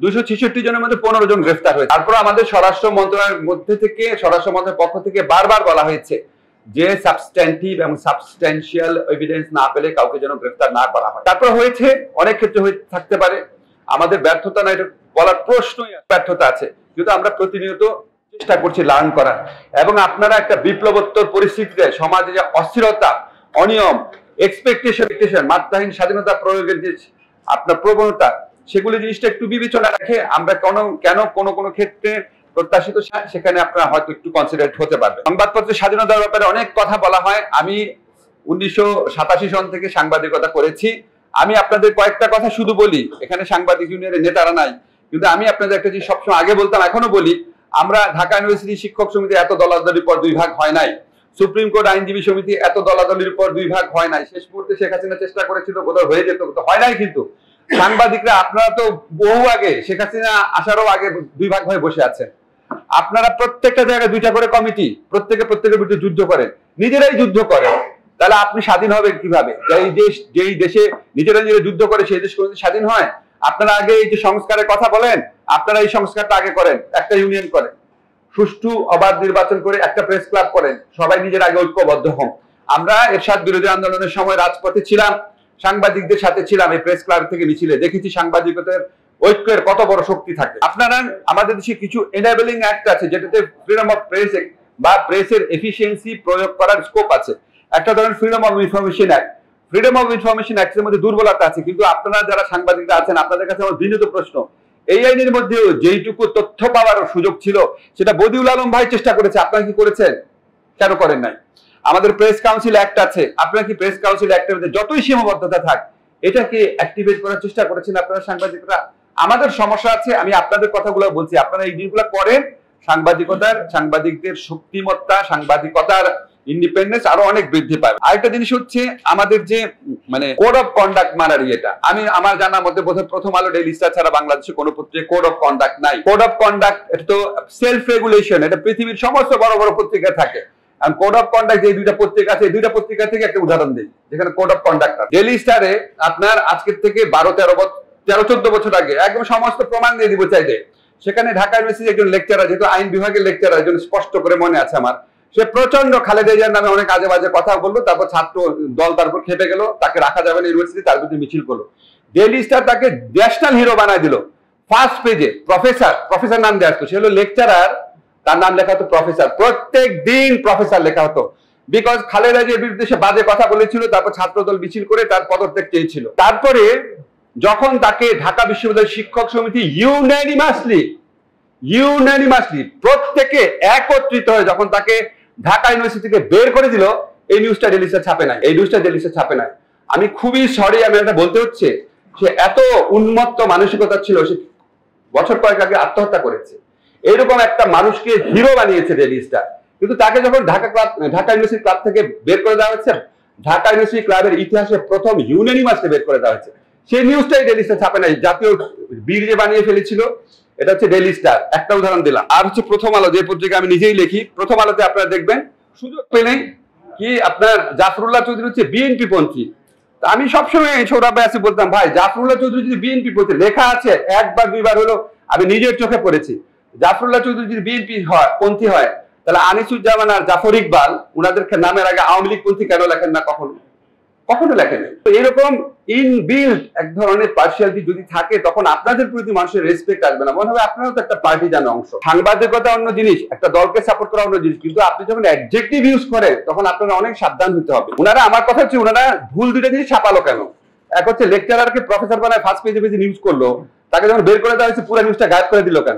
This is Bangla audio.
266 জনের মধ্যে 15 জন গ্রেফতার হয়েছে। তারপর আমাদের স্বরাষ্ট্র মন্ত্রণালয়ের মধ্যে থেকে, স্বরাষ্ট্র মন্ত্রণালয়ের পক্ষ থেকে বারবার বলা হয়েছে যে সাবস্ট্যান্টিভ এবং সাবস্ট্যান্সিয়াল এভিডেন্স না পেলে কাউকে যেন গ্রেফতার না করা হয়। তারপর হয়েছে, অনেক ক্ষেত্রে হয়ে থাকতে পারে, আমাদের ব্যর্থতা না, এটা বলার প্রশ্নই ব্যর্থতা আছে, কিন্তু আমরা প্রতিনিয়ত চেষ্টা করছি লার্ন করার। এবং আপনারা একটা বিপ্লবোত্তর পরিস্থিতিতে সমাজে যে অস্থিরতা, অনিয়ম, এক্সপেকটেশন, মাত্রাহীন স্বাধীনতা প্রয়োগের যে আপনার প্রবণতা, সেগুলি জিনিসটা একটু বিবেচনা রেখে আমরা কেন কোনো ক্ষেত্রে প্রত্যাশিত সেখানে আপনারা হয়তো একটু কনসিডারেট হতে পারবে। সংবাদপত্রের স্বাধীনতার ব্যাপারে অনেক কথা বলা হয়। আমি 1987 সন থেকে সাংবাদিকতা করেছি। আমি আপনাদের কয়েকটা কথা শুধু বলি, এখানে সাংবাদিক ইউনিয়নের নেতারা নাই, কিন্তু আমি আপনাদের একটা জিনিস সবসময় আগে বলতাম, এখনো বলি, আমরা ঢাকা ইউনিভার্সিটি শিক্ষক সমিতি এত দলাদলির পর 2 ভাগ হয় নাই, সুপ্রিম কোর্ট আইনজীবী সমিতি এত দলাদলির পর 2 ভাগ হয় নাই। শেষ মুহূর্তে শেখ হাসিনা চেষ্টা করেছিল, বোধহয় হয়ে যেত, হয় নাই। কিন্তু সাংবাদিকরা আপনারা তো বহু আগে, শেখ হাসিনা আসারও আগে 2 ভাগ হয়ে বসে আছেন। আপনারা প্রত্যেকটা জায়গায় 2টা করে কমিটি, প্রত্যেকের বিরুদ্ধে যুদ্ধ করেন, নিজেরাই যুদ্ধ করেন, তাহলে আপনি স্বাধীন হবেন কিভাবে? যেই দেশে নিজেরা যুদ্ধ করে সেই দেশ কোনোদিন স্বাধীন হয়? আপনারা আগে এই যে সংস্কারের কথা বলেন, আপনারা এই সংস্কারটা আগে করেন, একটা ইউনিয়ন করেন, সুষ্ঠু অবাধ নির্বাচন করে একটা প্রেস ক্লাব করেন, সবাই নিজের আগে ঐক্যবদ্ধ হন। আমরা এরশাদ বিরোধী আন্দোলনের সময় রাজপথে ছিলাম, সাংবাদিকদের সাথে ছিলাম, এই প্রেস ক্লাব থেকে মিছিলে দেখেছি সাংবাদিকতার ঐক্যের কত বড় শক্তি থাকে। আপনারা, আমাদের দেশে কিছু এনাবেলিং অ্যাক্ট আছে যেটাতে ফ্রিডম অফ প্রেস বা প্রেসের এফিসিয়েন্সি প্রয়োগ করার স্কোপ আছে। একটা ধরেন freedom of information act. Freedom of information অ্যাক্টের মধ্যে দুর্বলতা আছে, কিন্তু আপনারা যারা সাংবাদিকরা আছেন, আপনাদের কাছে আমার বিনীত প্রশ্ন, এই আইনের মধ্যেও যেইটুকু তথ্য পাওয়ার সুযোগ ছিল সেটা বদিউল আলম ভাই চেষ্টা করেছে, আপনারা কি করেছেন? কেন করেন নাই? আমাদের প্রেস কাউন্সিল অ্যাক্ট আছে, আপনারা কি প্রেস কাউন্সিল অ্যাক্টের মধ্যে যতই সীমাবদ্ধতা থাক এটাকে অ্যাক্টিভেট করার চেষ্টা করেছেন আপনারা সাংবাদিকরা? আমাদের সমস্যা আছে, আমি আপনাদের কথাগুলো বলছি, আপনারা এই জিনিসগুলো করেন, সাংবাদিকদের শক্তিমত্তা, সাংবাদিকতার ইন্ডিপেন্ডেন্স আরো অনেক বৃদ্ধি পাবে। আরেকটা জিনিস হচ্ছে আমাদের যে কোড অফ কন্ডাক্ট মানার ইয়েটা, আমার জানার মধ্যে বোধহয় প্রথম আলো, ডেইলি স্টার ছাড়া বাংলাদেশে কোনো পত্রিকায় কোড অফ কন্ডাক্ট নাই। কোড অফ কন্ডাক্ট এটা তো সেলফ রেগুলেশন, এটা পৃথিবীর সমস্ত বড় বড় পত্রিকা থাকে। কোড অফ কন্ডাক্ট যে 2টা পত্রিকা আছে, এই 2টা পত্রিকা থেকে একটা উদাহরণ দিই যেখানে কোড অফ কন্ডাক্ট আছে। ডেইলি স্টারে আপনার আজকের থেকে 13-14 বছর আগে একদম সমস্ত প্রমাণ দিয়ে দিব চাইলে, সেখানে ঢাকা ইউনিভার্সিটির একজন লেকচারার, যেহেতু আইন বিভাগের লেকচারার, একজন স্পষ্ট করে মনে আছে আমার, সে প্রচন্ড খালেদা জিয়ার নামে অনেক আজে বাজে কথা বললো, তারপর ছাত্র দল তার উপর খেপে গেল, তাকে রাখা যাবে না ইউনিভার্সিটি, তার বিরুদ্ধে মিছিল করলো। ডেইলি স্টার তাকে ন্যাশনাল হিরো বানায় দিল। ফার্স্ট পেজে প্রফেসর নাম দেওয়া আসতো, সে হলো লেকচারার, তার নাম লেখা হতো প্রফেসর, প্রত্যেক দিন প্রফেসর লেখা হতো, বিকজ খালেদা জিয়ার বিরুদ্ধে সে বাজে কথা বলেছিল, তারপর ছাত্রদল মিছিল করে তার পদত্যাগ চেয়েছিল। তারপরে যখন তাকে ঢাকা বিশ্ববিদ্যালয়ের শিক্ষক সমিতি ইউনানিমাসলি প্রত্যেকে একত্রিত হয়ে যখন তাকে ঢাকা ইউনিভার্সিটি থেকে বের করে দিল, এই নিউজটা ডেইলি স্টার ছাপে নাই। আমি খুবই সরি, আমি এটা বলতে হচ্ছে, সে এত উন্মত্ত মানসিকতা ছিল, সে বছর কয়েক আগে আত্মহত্যা করেছে। এরকম একটা মানুষকে হিরো বানিয়েছে ডেইলি স্টার, কিন্তু তাকে যখন ঢাকা ইউনিভার্সিটি ক্লাব থেকে বের করে দেওয়া হচ্ছে, ঢাকা ইউনিভার্সিটি ক্লাবের ইতিহাসে প্রথম ইউনানিমাসলি বের করে দেওয়া হয়েছে, সেই নিউজটাই ডেইলি স্টার ছাপে নাই। জাতীয় বীর যে বানিয়ে ফেলেছিল, এটা হচ্ছে ডেইলি স্টার, একটা উদাহরণ দিলাম। আর হচ্ছে প্রথম আলো, যে পত্রিকা আমি নিজেই লিখি, প্রথম আলোতে আপনারা দেখবেন সুযোগ পেলেই কি আপনার জাফরুল্লাহ চৌধুরী হচ্ছে বিএনপি পন্থী। আমি সবসময় সৌরভ ভাই আছে বলতাম, ভাই জাফরুল্লাহ চৌধুরী যদি বিএনপি পন্থী, লেখা আছে 1-2 বার হলো, আমি নিজের চোখে পড়েছি, জাফরুল্লাহ চৌধুরী যদি বিএনপি পন্থী হয়, তাহলে আনিসুজ্জামান আর জাফর ইকবাল উনাদের নামের আগে আওয়ামী লীগ পন্থী কেন লেখেন না? কখনো লেখেন। তো এরকম ইনবিল্ট এক ধরনের পার্সিয়ালিটি যদি থাকে, তখন আপনাদের প্রতি মানুষের রেসপেক্ট আসবে না, মনে হবে আপনারাও তো একটা পার্টি জানো অংশ। সাংবাদিকতা অন্য জিনিস, একটা দলকে সাপোর্ট করা অন্য জিনিস, কিন্তু আপনি যখন অ্যাডজেক্টিভ ইউজ করেন তখন আপনারা অনেক সাবধান হতে হবে। ওনারা, আমার কথা হচ্ছে, ওনারা ভুল 2টা জিনিস ছাপালো কেন? এক হচ্ছে লেকচারারকে প্রফেসর বানায় ফার্স্ট পেজে নিউজ করলো, তাকে যখন বের করে দেওয়া হয়েছে পুরো নিউজটা গায়েব করে দিল কেন?